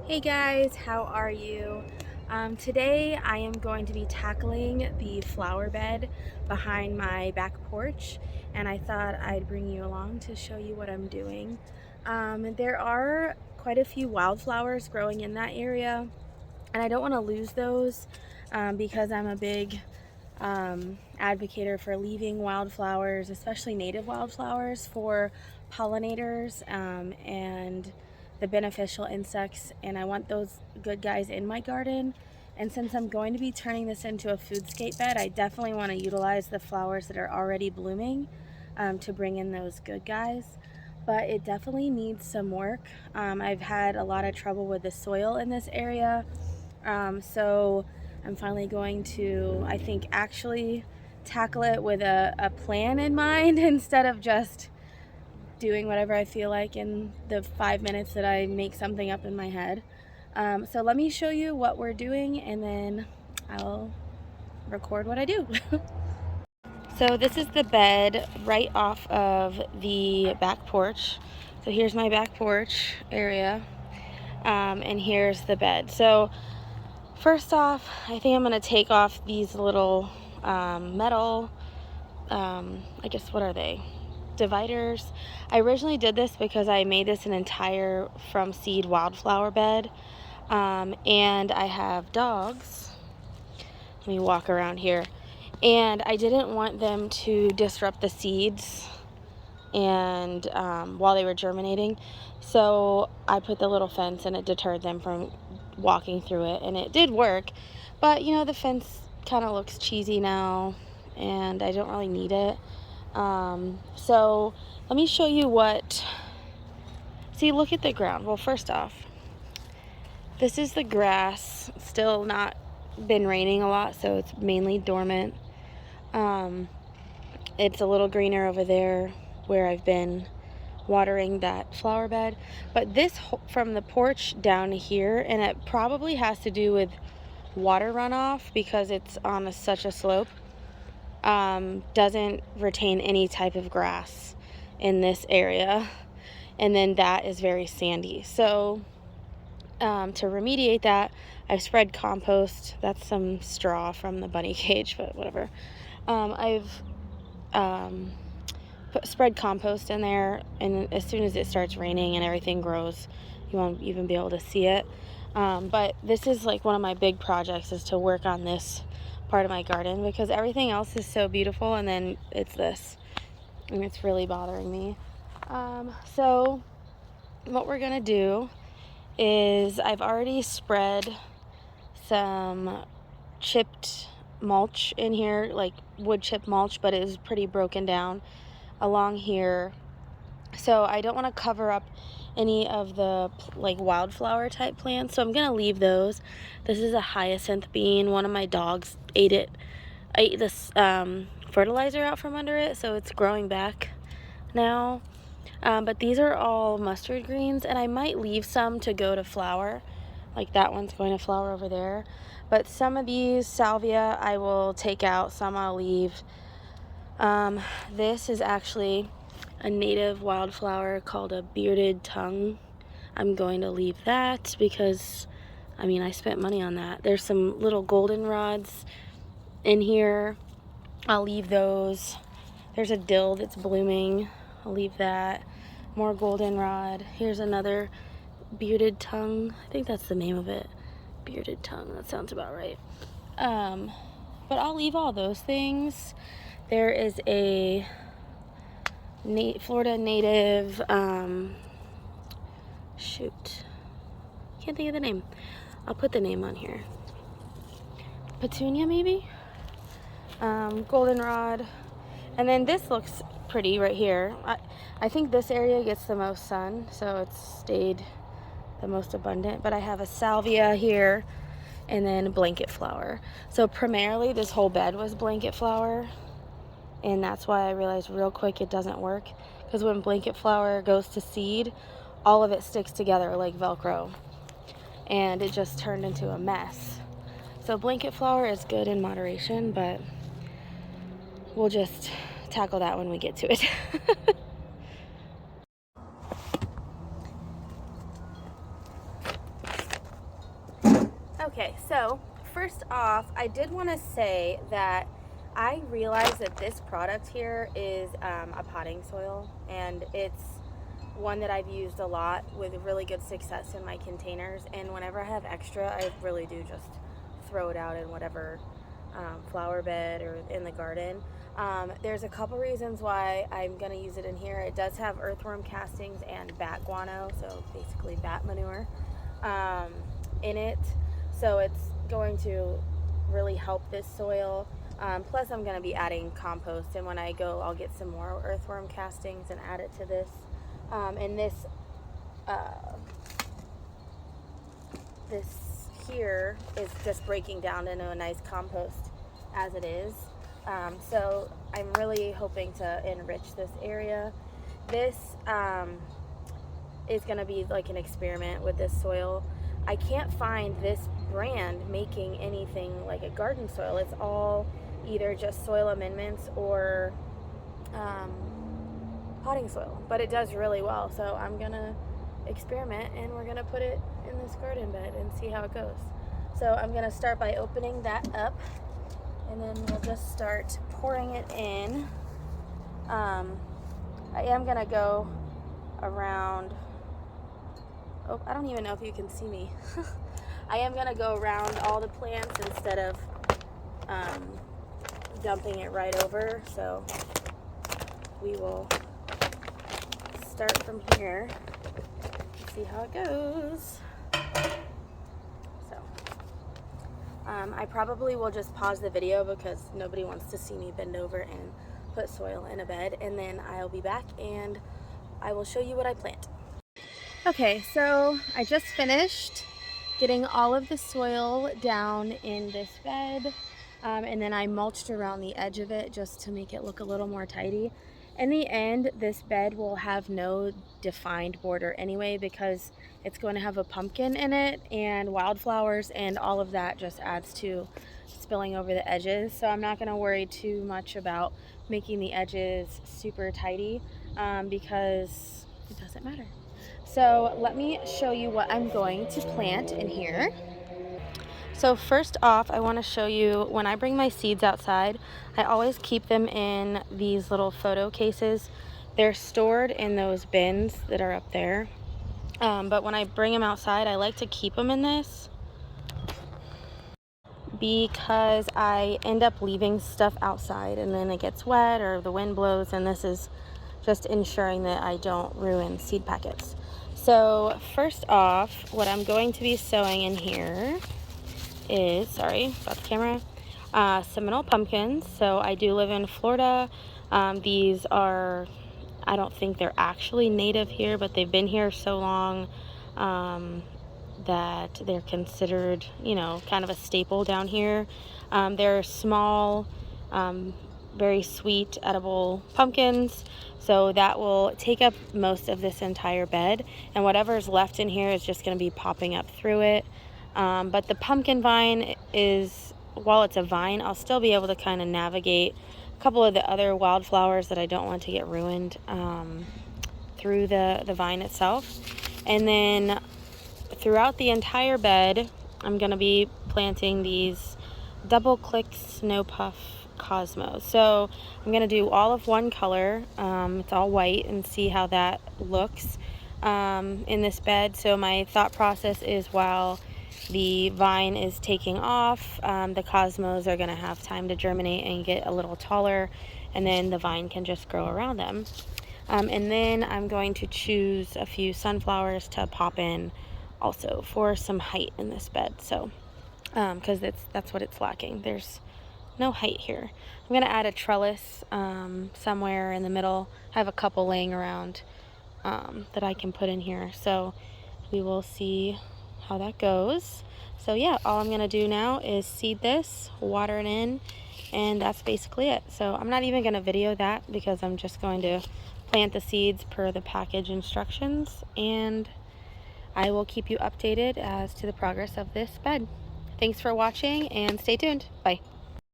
Hey guys, how are you? Today I am going to be tackling the flower bed behind my back porch, and I thought I'd bring you along to show you what I'm doing. There are quite a few wildflowers growing in that area, and I don't want to lose those because I'm a big advocator for leaving wildflowers, especially native wildflowers, for pollinators and the beneficial insects, and I want those good guys in my garden. And since I'm going to be turning this into a foodscape bed, I definitely want to utilize the flowers that are already blooming to bring in those good guys. But it definitely needs some work. I've had a lot of trouble with the soil in this area, so I'm finally going to, I think, actually tackle it with a plan in mind instead of just doing whatever I feel like in the 5 minutes that I make something up in my head. So let me show you what we're doing, and then I'll record what I do. So this is the bed right off of the back porch. So here's my back porch area, and here's the bed. So first off, I think I'm going to take off these little metal, I guess, what are they? Dividers. I originally did this because I made this an entire from seed wildflower bed, and I have dogs. Let me walk around here. And I didn't want them to disrupt the seeds and while they were germinating, so I put the little fence, and it deterred them from walking through it, and it did work. But you know, the fence kind of looks cheesy now, and I don't really need it. So let me show you what. See, look at the ground. Well, first off, this is the grass. Still not been raining a lot, so it's mainly dormant. It's a little greener over there where I've been watering that flower bed, but this from the porch down here, and it probably has to do with water runoff because it's on such a slope, doesn't retain any type of grass in this area, and then that is very sandy. So to remediate that, I've spread compost. That's some straw from the bunny cage, but whatever. I've spread compost in there, and as soon as it starts raining and everything grows, you won't even be able to see it. But this is like one of my big projects, is to work on this part of my garden because everything else is so beautiful, and then it's this, and it's really bothering me. So what we're gonna do is I've already spread some chipped mulch in here, like wood chip mulch, but it is pretty broken down along here. So I don't want to cover up any of the like wildflower type plants, so I'm gonna leave those. This is a hyacinth bean. One of my dogs ate this fertilizer out from under it, so it's growing back now. But these are all mustard greens, and I might leave some to go to flower, like that one's going to flower over there. But some of these salvia I will take out, some I'll leave. This is actually a native wildflower called a bearded tongue. I'm going to leave that because, I mean, I spent money on that. There's some little goldenrods in here. I'll leave those. There's a dill that's blooming. I'll leave that. More goldenrod. Here's another bearded tongue. I think that's the name of it. Bearded tongue. That sounds about right. But I'll leave all those things. There is a Florida native, shoot, can't think of the name. I'll put the name on here. Petunia, maybe? Goldenrod. And then this looks pretty right here. I think this area gets the most sun, so it's stayed the most abundant. But I have a salvia here, and then blanket flower. So primarily this whole bed was blanket flower, and that's why I realized real quick it doesn't work, because when blanket flower goes to seed, all of it sticks together like Velcro, and it just turned into a mess. So blanket flower is good in moderation, but we'll just tackle that when we get to it. Okay, so first off, I did want to say that I realized that this product here is a potting soil, and it's one that I've used a lot with really good success in my containers. And whenever I have extra, I really do just throw it out in whatever flower bed or in the garden. There's a couple reasons why I'm going to use it in here. It does have earthworm castings and bat guano, so basically bat manure, in it. So it's going to really help this soil. Plus I'm going to be adding compost, and when I go I'll get some more earthworm castings and add it to this. And this here is just breaking down into a nice compost as it is. So I'm really hoping to enrich this area. This is going to be like an experiment with this soil. I can't find this brand making anything like a garden soil. It's all either just soil amendments or potting soil, but it does really well. So I'm gonna experiment, and we're gonna put it in this garden bed and see how it goes. So I'm gonna start by opening that up, and then we'll just start pouring it in. I am gonna go around, oh, I don't even know if you can see me. I am gonna go around all the plants instead of dumping it right over. So we will start from here, see how it goes. So I probably will just pause the video because nobody wants to see me bend over and put soil in a bed, and then I'll be back and I will show you what I plant. Okay, so I just finished getting all of the soil down in this bed, and then I mulched around the edge of it just to make it look a little more tidy. In the end, this bed will have no defined border anyway, because it's going to have a pumpkin in it and wildflowers, and all of that just adds to spilling over the edges. So I'm not going to worry too much about making the edges super tidy, because it doesn't matter. So let me show you what I'm going to plant in here. So first off, I want to show you, when I bring my seeds outside, I always keep them in these little photo cases. They're stored in those bins that are up there. But when I bring them outside, I like to keep them in this because I end up leaving stuff outside and then it gets wet or the wind blows, and this is just ensuring that I don't ruin seed packets. So first off, what I'm going to be sowing in here is, sorry about the camera, Seminole pumpkins. So I do live in Florida. These are, I don't think they're actually native here, but they've been here so long that they're considered, you know, kind of a staple down here. They're small, very sweet, edible pumpkins. So that will take up most of this entire bed, and whatever's left in here is just going to be popping up through it. But the pumpkin vine is, while it's a vine, I'll still be able to kind of navigate a couple of the other wildflowers that I don't want to get ruined through the vine itself. And then throughout the entire bed, I'm going to be planting these double click snow puff cosmos. So I'm going to do all of one color. It's all white, and see how that looks in this bed. So my thought process is, while the vine is taking off, the cosmos are going to have time to germinate and get a little taller, and then the vine can just grow around them. And then I'm going to choose a few sunflowers to pop in also for some height in this bed. So because that's what it's lacking. There's no height here. I'm going to add a trellis somewhere in the middle. I have a couple laying around that I can put in here. So we will see how that goes. So yeah, all I'm going to do now is seed this, water it in, and that's basically it. So I'm not even going to video that because I'm just going to plant the seeds per the package instructions, and I will keep you updated as to the progress of this bed. Thanks for watching, and stay tuned. Bye.